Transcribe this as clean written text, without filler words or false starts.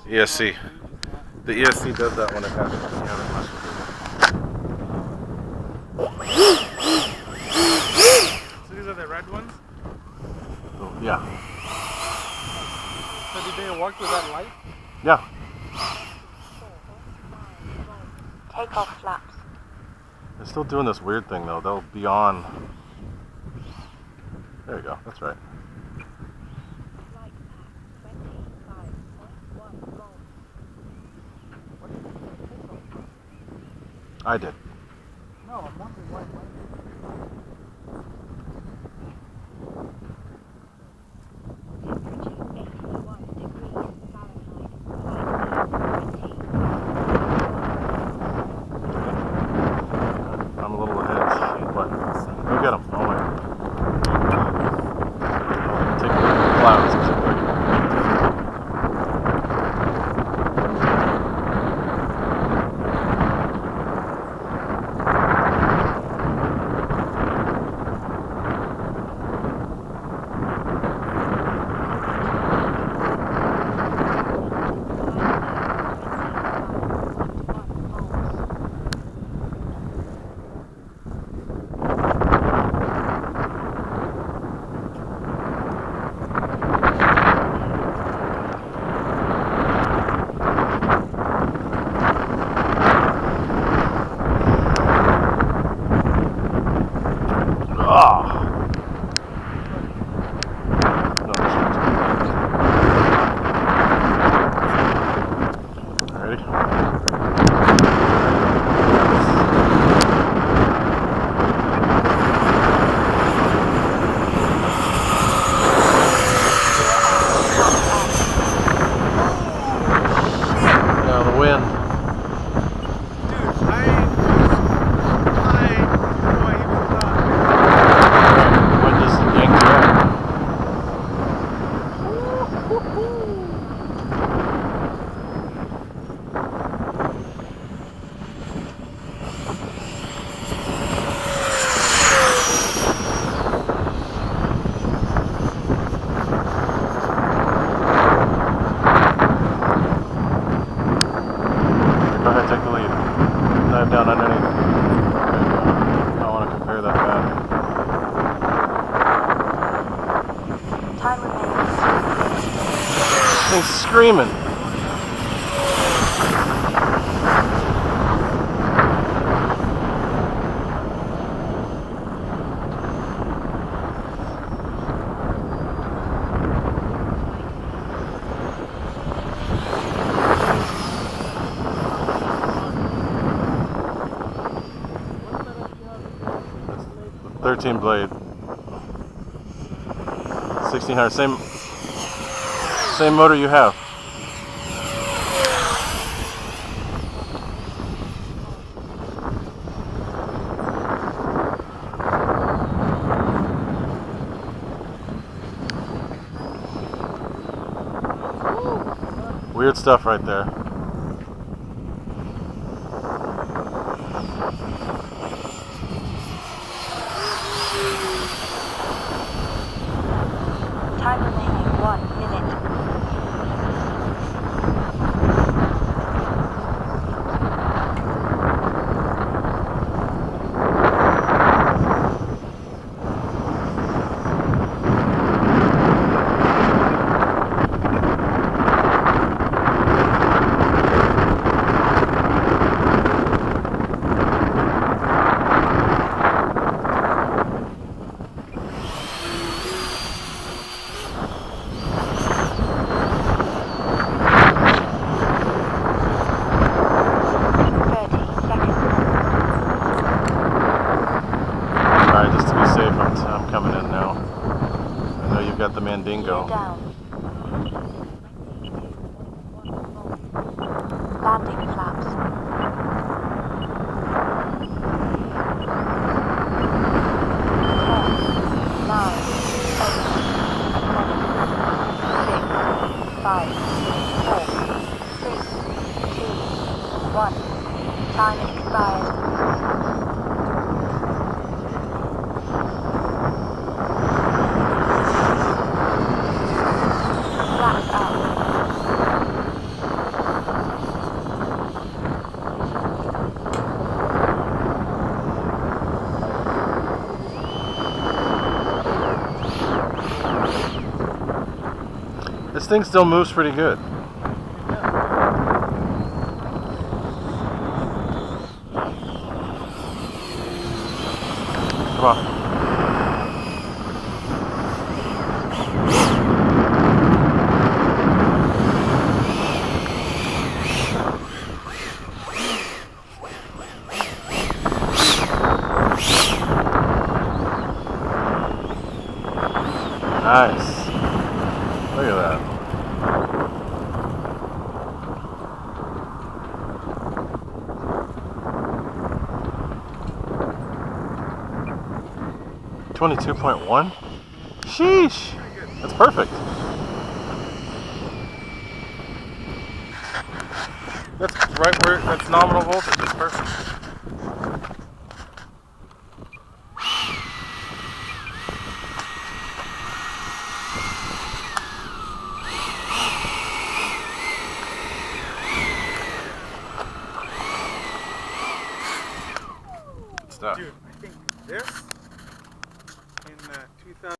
ESC. The ESC does that when it happens. So these are the red ones? Oh, yeah. So did they work with that light? Yeah. Take off flaps. They're still doing this weird thing though. They'll be on. There you go. That's right. I did. No, I'm not the white light. I'm a little ahead, but go get them. I'll wait. I'll take a look at the clouds. Go ahead, take the lead. Dive down underneath. I want to compare that back. Time remains. Thing's screaming. That's 13 blade. 1600. Same motor you have. Weird stuff right there. Time remaining 1 minute. I'm coming in now. I know you've got the Mandingo. Down. Landing flaps. 10, 9, 8, 7, 6, 5, 4, 3, 2, 1. Time expired. Flaps up. thing still moves pretty good. Come on. Nice. Look at that. $22.1? Sheesh! That's perfect. That's right where that's nominal voltage. That's perfect. Stuff. Dude, I think this in 2000.